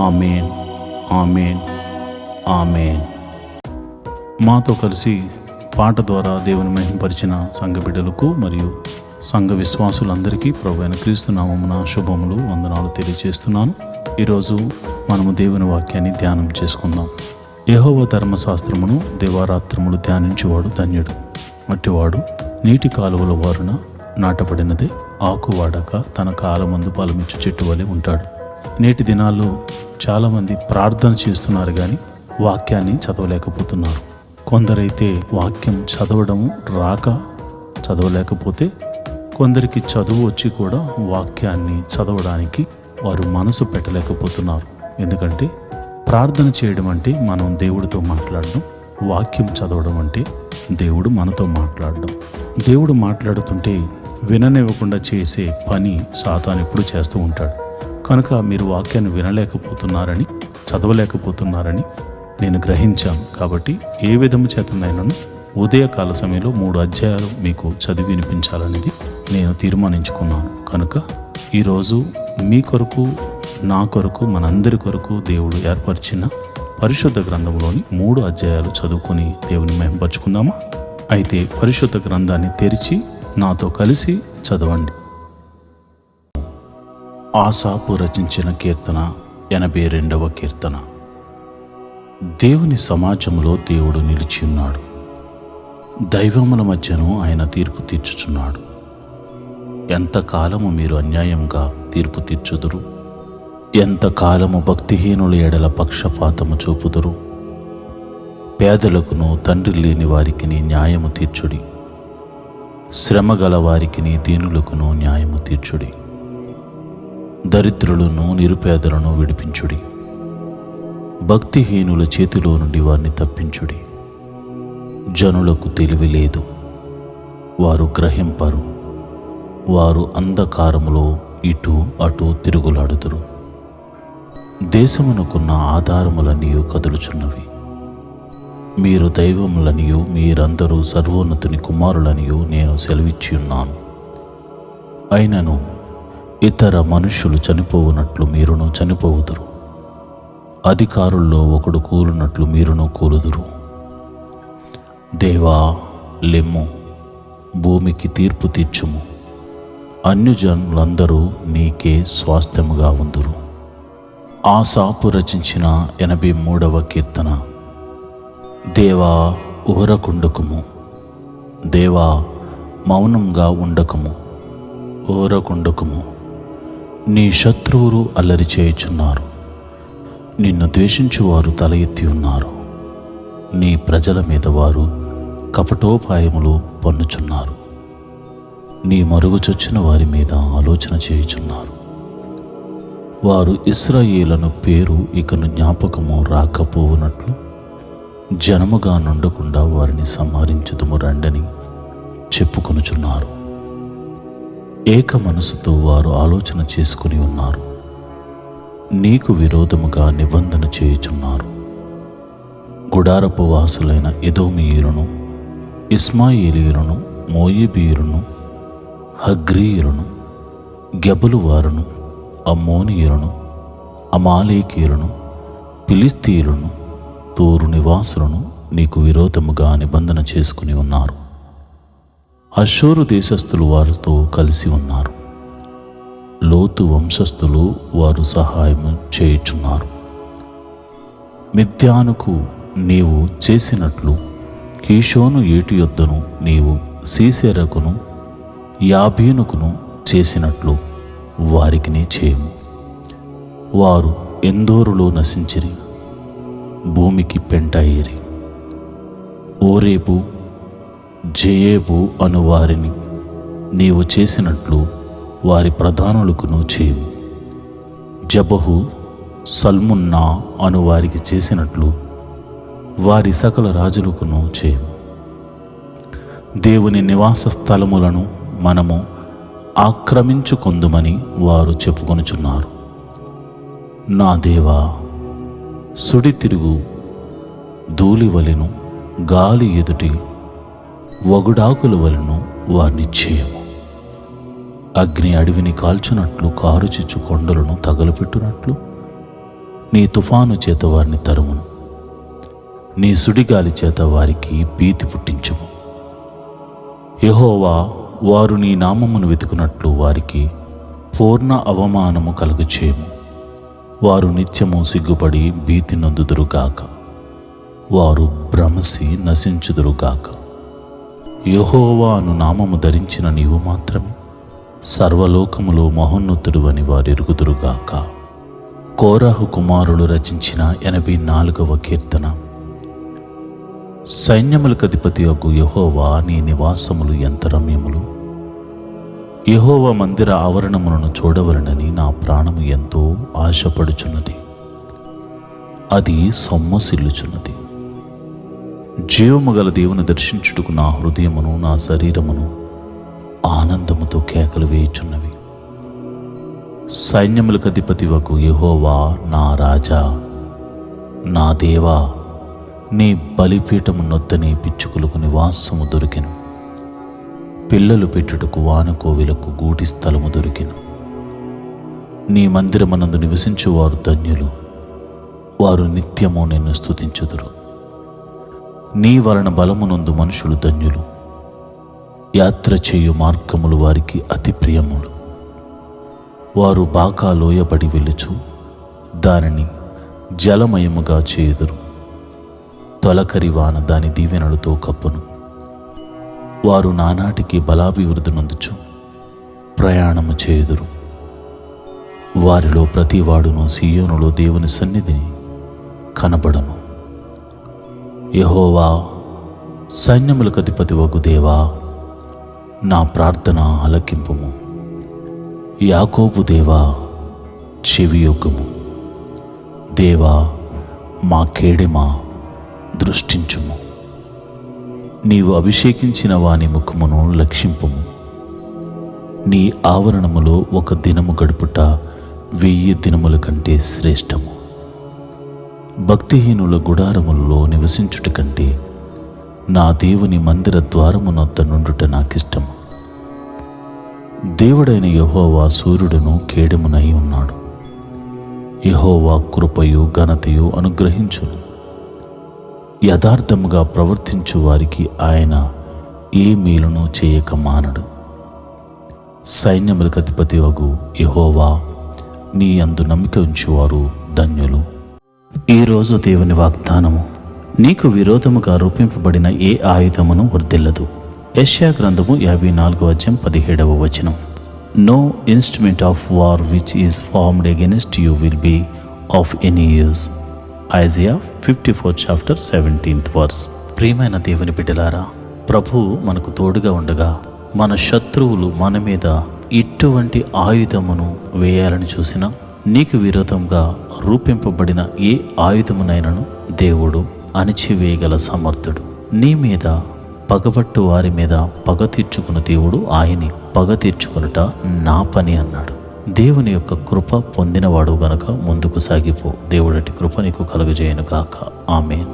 ఆమేన్, ఆమేన్, ఆమేన్. మాతో కలిసి పాట ద్వారా దేవుని మహిమపరిచిన సంఘ బిడ్డలకు మరియు సంఘ విశ్వాసులందరికీ ప్రభువైన క్రీస్తు నామమున శుభములు, వందనాలు తెలియజేస్తున్నాను. ఈరోజు మనము దేవుని వాక్యాన్ని ధ్యానం చేసుకుందాం. యెహోవా ధర్మశాస్త్రమును దివారాత్రములు ధ్యానించువాడు ధన్యుడు. అట్టివాడు నీటి కాలువల వారున నాటబడినదే, ఆకు వాడక తన కాలమందు ఫలమిచ్చు చెట్టు వలె ఉంటాడు. నేటి దినాల్లో చాలామంది ప్రార్థన చేస్తున్నారు కానీ వాక్యాన్ని చదవలేకపోతున్నారు. కొందరైతే వాక్యం చదవడము రాక చదవలేకపోతే, కొందరికి చదువు వచ్చి కూడా వాక్యాన్ని చదవడానికి వారు మనసు పెట్టలేకపోతున్నారు. ఎందుకంటే ప్రార్థన చేయడం అంటే మనం దేవుడితో మాట్లాడడం, వాక్యం చదవడం అంటే దేవుడు మనతో మాట్లాడడం. దేవుడు మాట్లాడుతుంటే విననివ్వకుండా చేసే పని సాతాను ఎప్పుడు చేస్తూ ఉంటాడు. కనుక మీరు వాక్యాన్ని వినలేకపోతున్నారని, చదవలేకపోతున్నారని నేను గ్రహించాను. కాబట్టి ఏ విధము చేతనైనాను ఉదయకాల సమయంలో 3 అధ్యాయాలు మీకు చదివి వినిపించాలనేది నేను తీర్మానించుకున్నాను. కనుక ఈరోజు మీ కొరకు, నా కొరకు, మనందరి కొరకు దేవుడు ఏర్పరిచిన పరిశుద్ధ గ్రంథంలోని 3 అధ్యాయాలు చదువుకొని దేవుని మహిమపరుచుకుందామా? అయితే పరిశుద్ధ గ్రంథాన్ని తెరిచి నాతో కలిసి చదవండి. ఆసాపు రచించిన కీర్తన 82వ కీర్తన. దేవుని సమాజంలో దేవుడు నిలిచి ఉన్నాడు. దైవముల మధ్యను ఆయన తీర్పు తీర్చుచున్నాడు. ఎంతకాలము మీరు అన్యాయంగా తీర్పు తీర్చుదురు? ఎంతకాలము భక్తిహీనుల ఎడల పక్షపాతము చూపుదురు? పేదలకును తండ్రి లేని వారికి న్యాయము తీర్చుడి. శ్రమగల వారికి దీనులకును న్యాయము తీర్చుడి. దరిద్రులను నిరుపేదలను విడిపించుడి. భక్తిహీనుల చేతిలో నుండి వారిని తప్పించుడి. జనులకు తెలివి లేదు, వారు గ్రహింపరు. వారు అంధకారములో ఇటు అటు తిరుగులాడుదురు. దేశమునకున్న ఆధారములన్నీ కదులుచున్నవి. మీరు దైవములనియు మీరందరూ సర్వోన్నతుని కుమారులనియు నేను సెలవిచ్చి ఉన్నాను. అయినను ఇతర మనుష్యులు చనిపోవునట్లు మీరును చనిపోవుదురు. అధికారుల్లో ఒకడు కూలునట్లు మీరును కూలుదురు. దేవా, లెమ్ము, భూమికి తీర్పు తీర్చుము. అన్యజనులందరూ నీకే స్వాస్థ్యముగా ఉందురు. ఆసాపు రచించిన 83వ కీర్తన. దేవా, ఊరకుండకుము. దేవా, మౌనంగా ఉండకము. ఊరకుండకుము. నీ శత్రువులు అల్లరి చేయుచున్నారు. నిన్ను ద్వేషించువారు తల ఎత్తి ఉన్నారు. నీ ప్రజల మీద వారు కపటోపాయములు పన్నుచున్నారు. నీ మరుగుచొచ్చిన వారి మీద ఆలోచన చేయుచున్నారు. వారు ఇశ్రాయేలును పేరు ఇకను జ్ఞాపకము రాకపోవునట్లు జనముగా నుండకుండా వారిని సంహరించుదుము రండని చెప్పుకొనుచున్నారు. ఏక మనసుతో వారు ఆలోచన చేసుకుని ఉన్నారు. నీకు విరోధముగా నిబంధన చేయుచున్నారు. గుడారపు వాసులైన ఎదోమీయులను, ఇస్మాయేలీయులను, మోయాబీయులను, హగ్రీయులను, గెబలు వారును, అమ్మోనీయులను, అమాలేకీయులను, ఫిలిస్తీయులను, తూరు నివాసులను నీకు విరోధముగా నిబంధన చేసుకుని ఉన్నారు. అష్షూరు దేశస్థులు వారితో కలిసి ఉన్నారు. లోతు వంశస్థులు వారు సహాయము చేయుచున్నారు. మిద్యానుకు నీవు చేసినట్లు కీషోను ఏటి యొద్దను నీవు సీసెరకును యాబీనుకును చేసినట్లు వారికినే చేయము. వారు ఎందోరులో నశించిరి, భూమికి పెంట అయ్యిరి. ఓరేపు, జయేబు అను వారిని నీవు చేసినట్లు వారి ప్రధానులకును చేయము. జబహు, సల్మున్నా అను వారికి చేసినట్లు వారి సకల రాజులకును చేయము. దేవుని నివాస స్థలములను మనము ఆక్రమించుకొందుమని వారు చెప్పుకొనుచున్నారు. నా దేవా, సుడి తిరుగు ధూళి వలెను గాలి ఎదుటి వగుడాకుల వలెను వారిని చేయము. అగ్ని అడవిని కాల్చునట్లు కారుచిచ్చు కొండలను తగలపెట్టునట్లు నీ తుఫాను చేత వారిని తరుమును. నీ సుడిగాలి చేత వారికి భీతి పుట్టించుము. యెహోవా, వారు నీ నామమును వెతుకున్నట్లు వారికి పూర్ణ అవమానము కలుగచేయము. వారు నిత్యము సిగ్గుపడి భీతి నొందుదురుగాక. వారు భ్రమసి నశించుదురుగాక. యెహోవా అను నామము ధరించిన నీవు మాత్రమే సర్వలోకములో మహోన్నతుడు అని వారు ఎరుగుదురుగాక. కోరాహు కుమారులు రచించిన 84వ కీర్తన. సైన్యములకు అధిపతి యొగు యెహోవా, నీ నివాసములు ఎంత రమ్యములు! యెహోవా మందిర ఆవరణములను చూడవలనని నా ప్రాణము ఎంతో ఆశపడుచున్నది. అది సొమ్మసిల్లుచున్నది. జీవము గల దేవుని దర్శించుటకు నా హృదయమును నా శరీరమును ఆనందముతో కేకలు వేయుచున్నవి. సైన్యములకు అధిపతి వగు యెహోవా, నా రాజా, నా దేవా, నీ బలిపీఠము నొద్దనే పిచ్చుకలకు నివాసము దొరికెను. పిల్లలు పెట్టుటకు వానకోవిలకు గూటి స్థలము దొరికెను. నీ మందిరమునందు నివసించువారు ధన్యులు. వారు నిత్యము నిన్ను స్తుతించుదురు. నీ వలన బలమునందు మనుషులు ధన్యులు. యాత్ర చేయు మార్గములు వారికి అతి ప్రియములు. వారు బాకా లోయబడి వెళ్ళుచు దానిని జలమయముగా చేయుదురు. తొలకరి వాన దాని దీవెనలతో కప్పును. వారు నానాటికి బలాభివృద్ధి నొందుచు ప్రయాణము చేయుదురు. వారిలో ప్రతివాడును సీయోనులో దేవుని సన్నిధిని కనబడను. యెహోవా, సైన్యములకు అధిపతి వగు దేవా, నా ప్రార్థన ఆలకింపుము. యాకోబు దేవా, చెవియొగ్గుము. దేవా, మా కేడెమ దృష్టించుము. నీవు అభిషేకించిన వాని ముఖమును లక్షింపుము. నీ ఆవరణములో ఒక దినము గడుపుట 1000 దినముల కంటే శ్రేష్టము. భక్తిహీనుల గుడారములలో నివసించుట కంటే నా దేవుని మందిర ద్వారమునొద్ద నుండుట నాకిష్టము. దేవుడైన యెహోవా సూర్యుడును కేడెమునై ఉన్నాడు. యెహోవా కృపయు ఘనతయు అనుగ్రహించును. యథార్థముగా ప్రవర్తించు వారికి ఆయన ఏ మేలును చేయక మానడు. సైన్యములకు అధిపతి వగు యెహోవా, నీ యందు నమ్మిక ఉంచువారు ధన్యులు. ఈరోజు దేవుని వాగ్దానము: నీకు విరోధముగా రూపింపబడిన ఏ ఆయుధమును వర్ధిల్లదు. యెషయా గ్రంథము 54:17. No instrument of war which is formed against you will be of any use. Isaiah 54:17. ప్రియమైన దేవుని బిడ్డలారా, ప్రభువు మనకు తోడుగా ఉండగా మన శత్రువులు మన మీద ఇటువంటి ఆయుధమును వేయాలని చూసినా, నీకు విరోధంగా రూపింపబడిన ఏ ఆయుధమునైనను దేవుడు అణిచివేయగల సమర్థుడు. నీ మీద పగబట్టు వారి మీద పగ తీర్చుకున్న దేవుడు ఆయన్ని పగ తీర్చుకునుట నా పని అన్నాడు. దేవుని యొక్క కృప పొందినవాడు గనక ముందుకు సాగిపో. దేవుడటి కృప నీకు కలుగజేయను గాక. ఆమేన్.